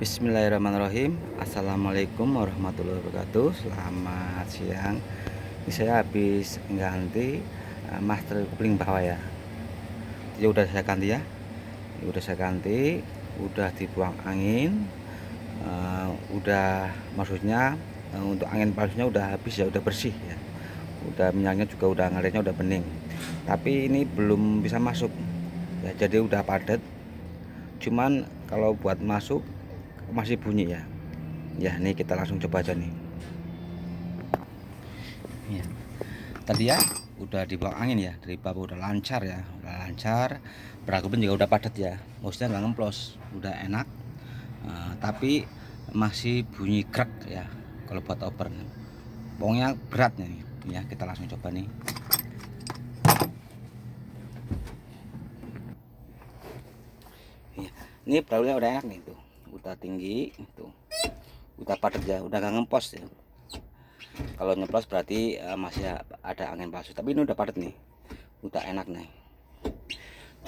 Bismillahirrahmanirrahim. Assalamualaikum warahmatullahi wabarakatuh. Selamat siang. Ini saya habis ganti master kopling bawah ya. Jadi udah saya ganti ya. Ini udah saya ganti, udah dibuang angin. Udah maksudnya untuk angin palusnya udah habis ya, udah bersih ya. Udah minyaknya juga udah ngalirnya udah bening. Tapi ini belum bisa masuk. Ya, jadi udah padat. Cuman kalau buat masuk masih bunyi ya. Ya, nih kita langsung coba aja nih. Ya. Tadi ya udah dibuang angin ya, dari bawah udah lancar ya, udah lancar. Beragam juga udah padat ya, maksudnya nggak ngemplos, udah enak. Tapi masih bunyi krek ya kalau buat oper. Pokoknya berat nih ya, kita langsung coba nih. Ya, ini perahunya udah enak nih tuh, udah tinggi tuh, udah padat ya, udah nggak ngempos ya. Kalau nyeplos berarti masih ada angin palsu, tapi ini udah padat nih, udah enak nih.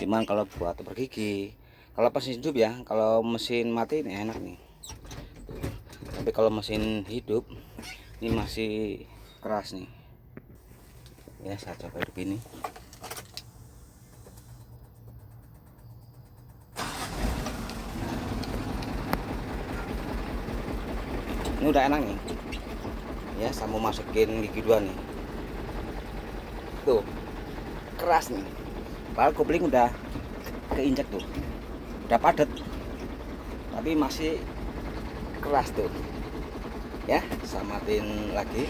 Cuman kalau buat pergigi, kalau pas hidup ya, kalau mesin mati ini enak nih. Tapi kalau mesin hidup ini masih keras nih. Ya, saya coba hidup ini. Ini udah enak nih. Ya, saya mau masukin gigi dua nih. Tuh, keras nih. Padahal kopling udah keinjak tuh, udah padat, tapi masih keras tuh. Ya, saya matiin lagi.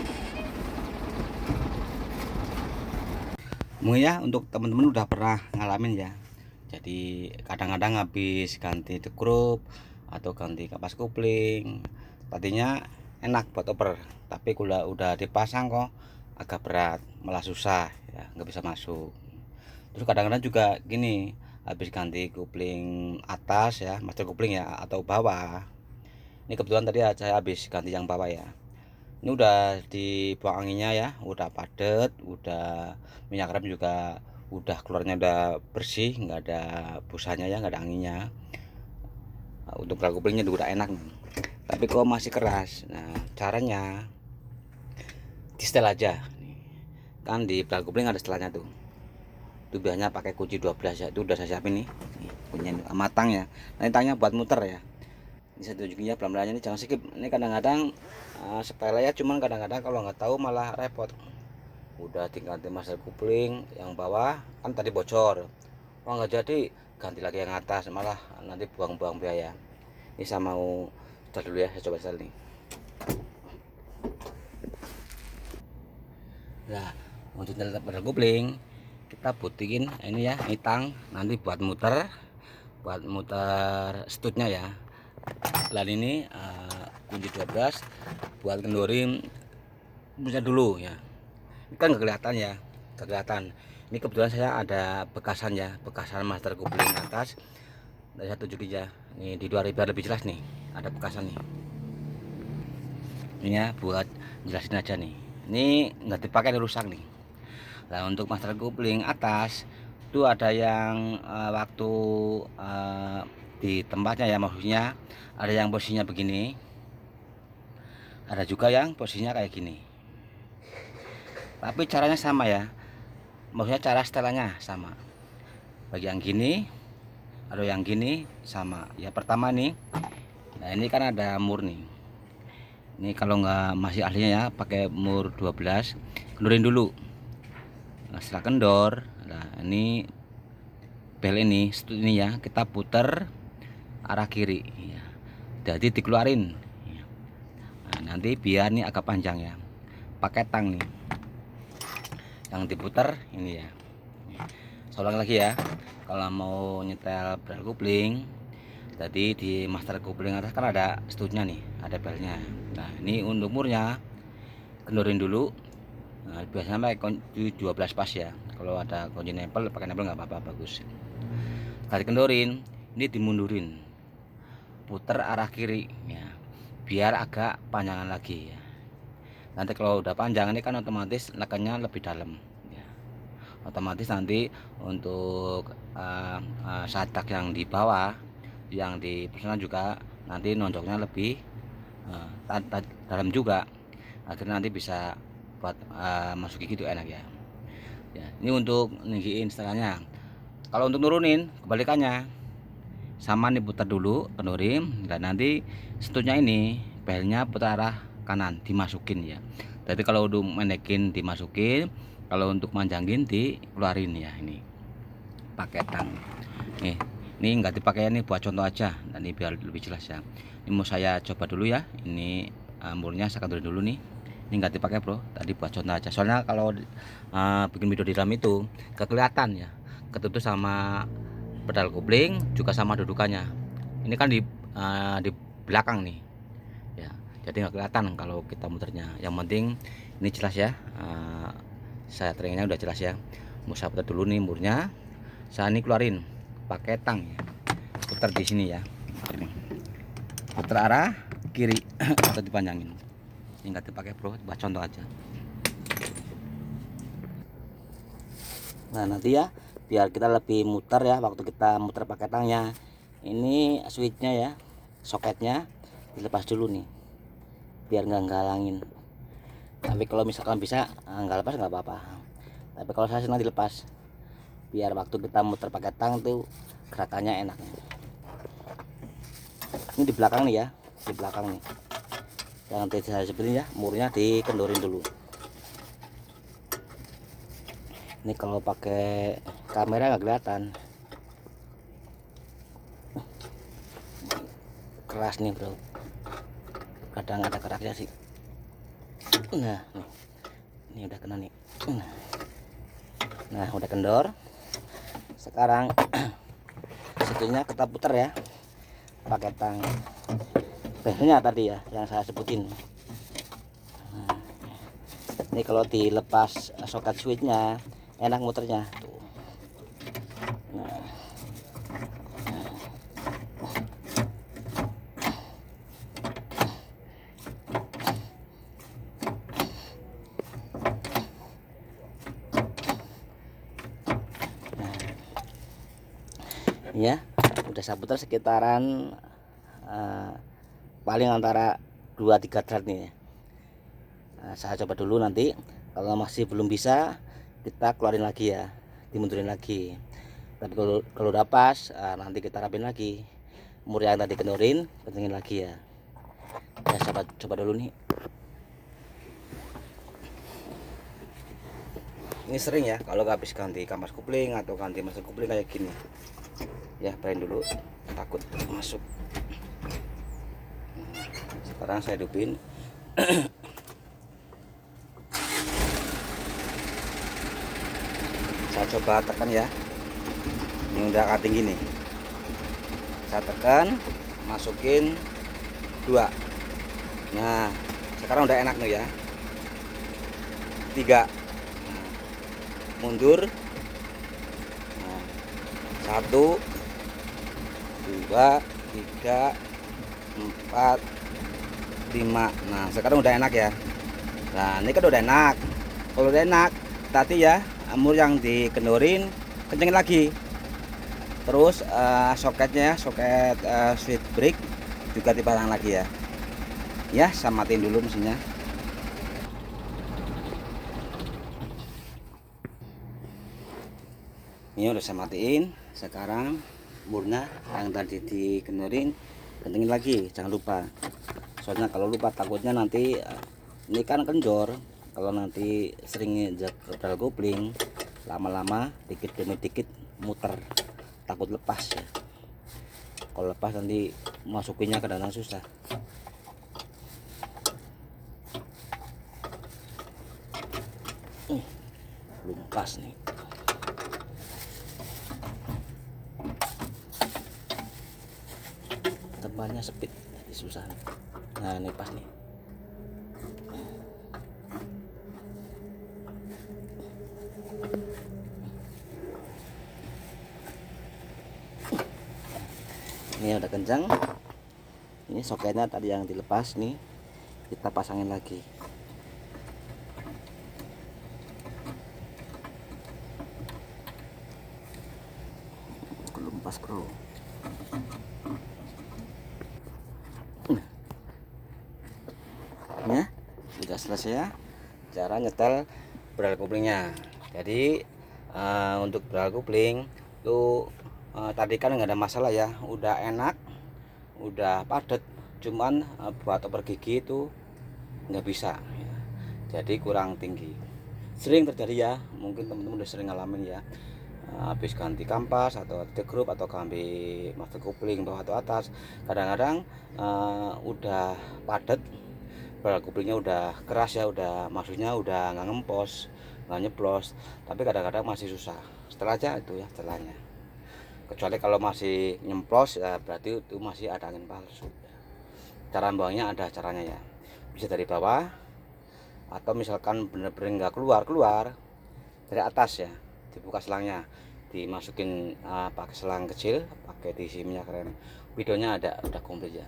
Mungkin ya untuk teman-teman udah pernah ngalamin ya. Jadi kadang-kadang habis ganti dekrup atau ganti kapas kopling, tadinya enak buat oper, tapi kalau udah dipasang kok agak berat, malah susah ya, nggak bisa masuk. Terus kadang-kadang juga gini, habis ganti kopling atas ya, master kopling ya, atau bawah. Ini kebetulan tadi saya habis ganti yang bawah ya. Ini udah dibuang anginnya ya, udah padat, udah minyak rem juga udah keluarnya udah bersih, nggak ada busanya ya, nggak ada anginnya. Untuk belah koplingnya udah enak nih, tapi kok masih keras. Nah, caranya di setel aja kan, di belah kopling ada setelahnya tuh. Itu biasanya pakai kunci 12 ya, itu udah saya siapin nih, kuncinya matang ya. Nanti tanya buat muter ya, ini saya tunjukin ya pelan-pelan, ini jangan skip. Ini kadang-kadang sepele ya, cuman kadang-kadang kalau nggak tahu malah repot. Udah diganti master kopling yang bawah kan tadi bocor, oh nggak jadi ganti lagi yang atas, malah nanti buang-buang biaya. Ini saya mau setel dulu ya, saya coba setel nih. Nah, untuk setel master kopling kita butikin ini ya, ini tang, nanti buat muter stutnya ya. Dan ini kunci 12 buat kendorin bisa dulu ya. Ini kan nggak kelihatan ya, nggak kelihatan. Ini kebetulan saya ada bekasan ya, bekasan master kopling atas. Dari satu juli ya, ini di 2000 biar lebih jelas nih, ada bekasan nih. Ini ya buat jelasin aja nih. Ini nggak dipakai, rusak nih. Nah, untuk master kopling atas itu ada yang waktu di tempatnya ya, maksudnya ada yang posisinya begini, ada juga yang posisinya kayak gini. Tapi caranya sama ya, maksudnya cara setelannya sama. Bagi yang gini, ada yang gini sama. Ya pertama nih, nah ini kan ada mur nih. Ini kalau nggak masih ahlinya ya, pakai mur 12, kendorin dulu. Nah, setelah kendor, nah ini bel ini, stut ini ya, kita putar arah kiri. Ya. Jadi dikeluarin. Nah, nanti biar nih agak panjang ya, pakai tang nih. Yang diputar ini ya. Saya ulang lagi ya, kalau mau nyetel bel kopling, tadi di master kopling atas kan ada stutnya nih, ada belnya. Nah ini untuk murnya kendorin dulu. Nah, biasanya pakai kunci 12 pas ya, kalau ada kunci nempel pakai nempel nggak apa-apa, bagus. Sekali kendorin, ini dimundurin, putar arah kiri ya, biar agak panjangan lagi ya. Nanti kalau udah panjang ini kan otomatis nekannya lebih dalam ya. Otomatis nanti untuk sadak yang di bawah, yang di personal juga nanti nonjoknya lebih dalam juga, akhirnya nanti bisa buat masuk gigi itu enak ya. Ya, ini untuk ninggiin setengahnya. Kalau untuk nurunin kebalikannya, sama nih, putar dulu kendorin, dan nanti sentuhnya ini belnya putar arah kanan dimasukin ya. Jadi kalau udah menekin dimasukin, kalau untuk manjangin dikeluarin ya. Ini pakai tang nih, ini nggak dipakai, ini buat contoh aja, nanti biar lebih jelas ya. Ini mau saya coba dulu ya, ini murnya saya kendorin dulu nih. Ini nggak dipakai bro, tadi buat contoh aja, soalnya kalau bikin video di dalam itu kelihatan ya, ketutup sama pedal kopling juga sama dudukannya. Ini kan di belakang nih ya, jadi nggak kelihatan kalau kita muternya. Yang penting ini jelas ya, saya teringnya udah jelas ya. Mau saya putar dulu nih murnya, saya ini keluarin pakai tang ya, putar di sini ya, ini putar arah kiri atau dipanjangin. Ini nggak dipakai bro, buat contoh aja. Nah nanti ya, biar kita lebih muter ya, waktu kita muter pakai tangnya, ini switchnya ya, soketnya dilepas dulu nih, biar nggak ngalangin. Tapi kalau misalkan bisa nggak lepas nggak apa-apa, tapi kalau saya senang dilepas, biar waktu kita muter pakai tang tuh gerakannya enak. Ini di belakang nih ya, di belakang nih, yang tadi saya sebutin ya, murnya dikendorin dulu. Ini kalau pakai kamera nggak kelihatan, keras nih bro, kadang ada keraknya sih. Nah nih, ini udah kena nih. Nah udah kendor. Sekarang situnya kita putar ya, pakai tang belnya tadi ya yang saya sebutin. Nah, ini kalau dilepas soket switchnya enak muternya tuh. Nah, ya udah saya putar sekitaran paling antara 2-3 drat nih. Nah, saya coba dulu, nanti kalau masih belum bisa kita keluarin lagi ya, dimundurin lagi. Tapi kalau udah pas nanti kita rapin lagi, mur yang tadi kendorin kencengin lagi ya. Ya sahabat, coba dulu nih. Ini sering ya kalau habis ganti kampas kopling atau ganti mesin kopling kayak gini ya, parahin dulu, takut masuk. Sekarang saya hidupin. Saya coba tekan ya, ini udah cutting gini, saya tekan, masukin 2. Nah sekarang udah enak nih ya. 3, nah, mundur. Nah, 1 2 3 4 5. Nah sekarang udah enak ya. Nah ini kan udah enak. Kalau udah enak tadi ya, mur yang dikendorin kencengin lagi. Terus soketnya, soket switch brake juga dipasang lagi ya. Ya saya matiin dulu mesinnya. Ini udah saya matiin. Sekarang murnya yang tadi dikendorin kencengin lagi, jangan lupa. Soalnya kalau lupa takutnya nanti ini kan kendor, kalau nanti sering injak pedal kopling lama-lama dikit demi dikit muter, takut lepas ya. Kalau lepas nanti masukinnya kadang-kadang susah. Belum pas nih. Tebalnya sempit jadi susah nih. Nah ini pas nih. Ini udah kencang. Ini soketnya tadi yang dilepas nih, kita pasangin lagi. Belum pas bro. selesai ya cara nyetel bral koplingnya. Jadi untuk bral kopling tuh tadi kan nggak ada masalah ya, udah enak, udah padat, cuman buat oper gigi itu nggak bisa ya. Jadi kurang tinggi, sering terjadi ya, mungkin teman-teman udah sering ngalamin ya, habis ganti kampas atau ganti grup atau ganti master kopling bawah atau atas, kadang-kadang udah padat, bral koplingnya udah keras ya, udah maksudnya udah nggak ngempos, nggak nyeplos, tapi kadang-kadang masih susah. Setelah aja itu ya setelahnya, kecuali kalau masih nyemplos ya berarti itu masih ada angin palsu. Cara buangnya ada caranya ya, bisa dari bawah atau misalkan bener-bener nggak keluar dari atas ya, dibuka selangnya, dimasukin pakai selang kecil, pakai diisi minyak rem. Videonya ada udah komplit ya.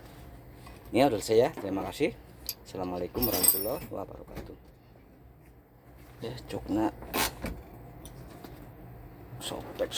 Ini udah selesai ya, terima kasih. Assalamualaikum warahmatullahi wabarakatuh. Ya cukna sobek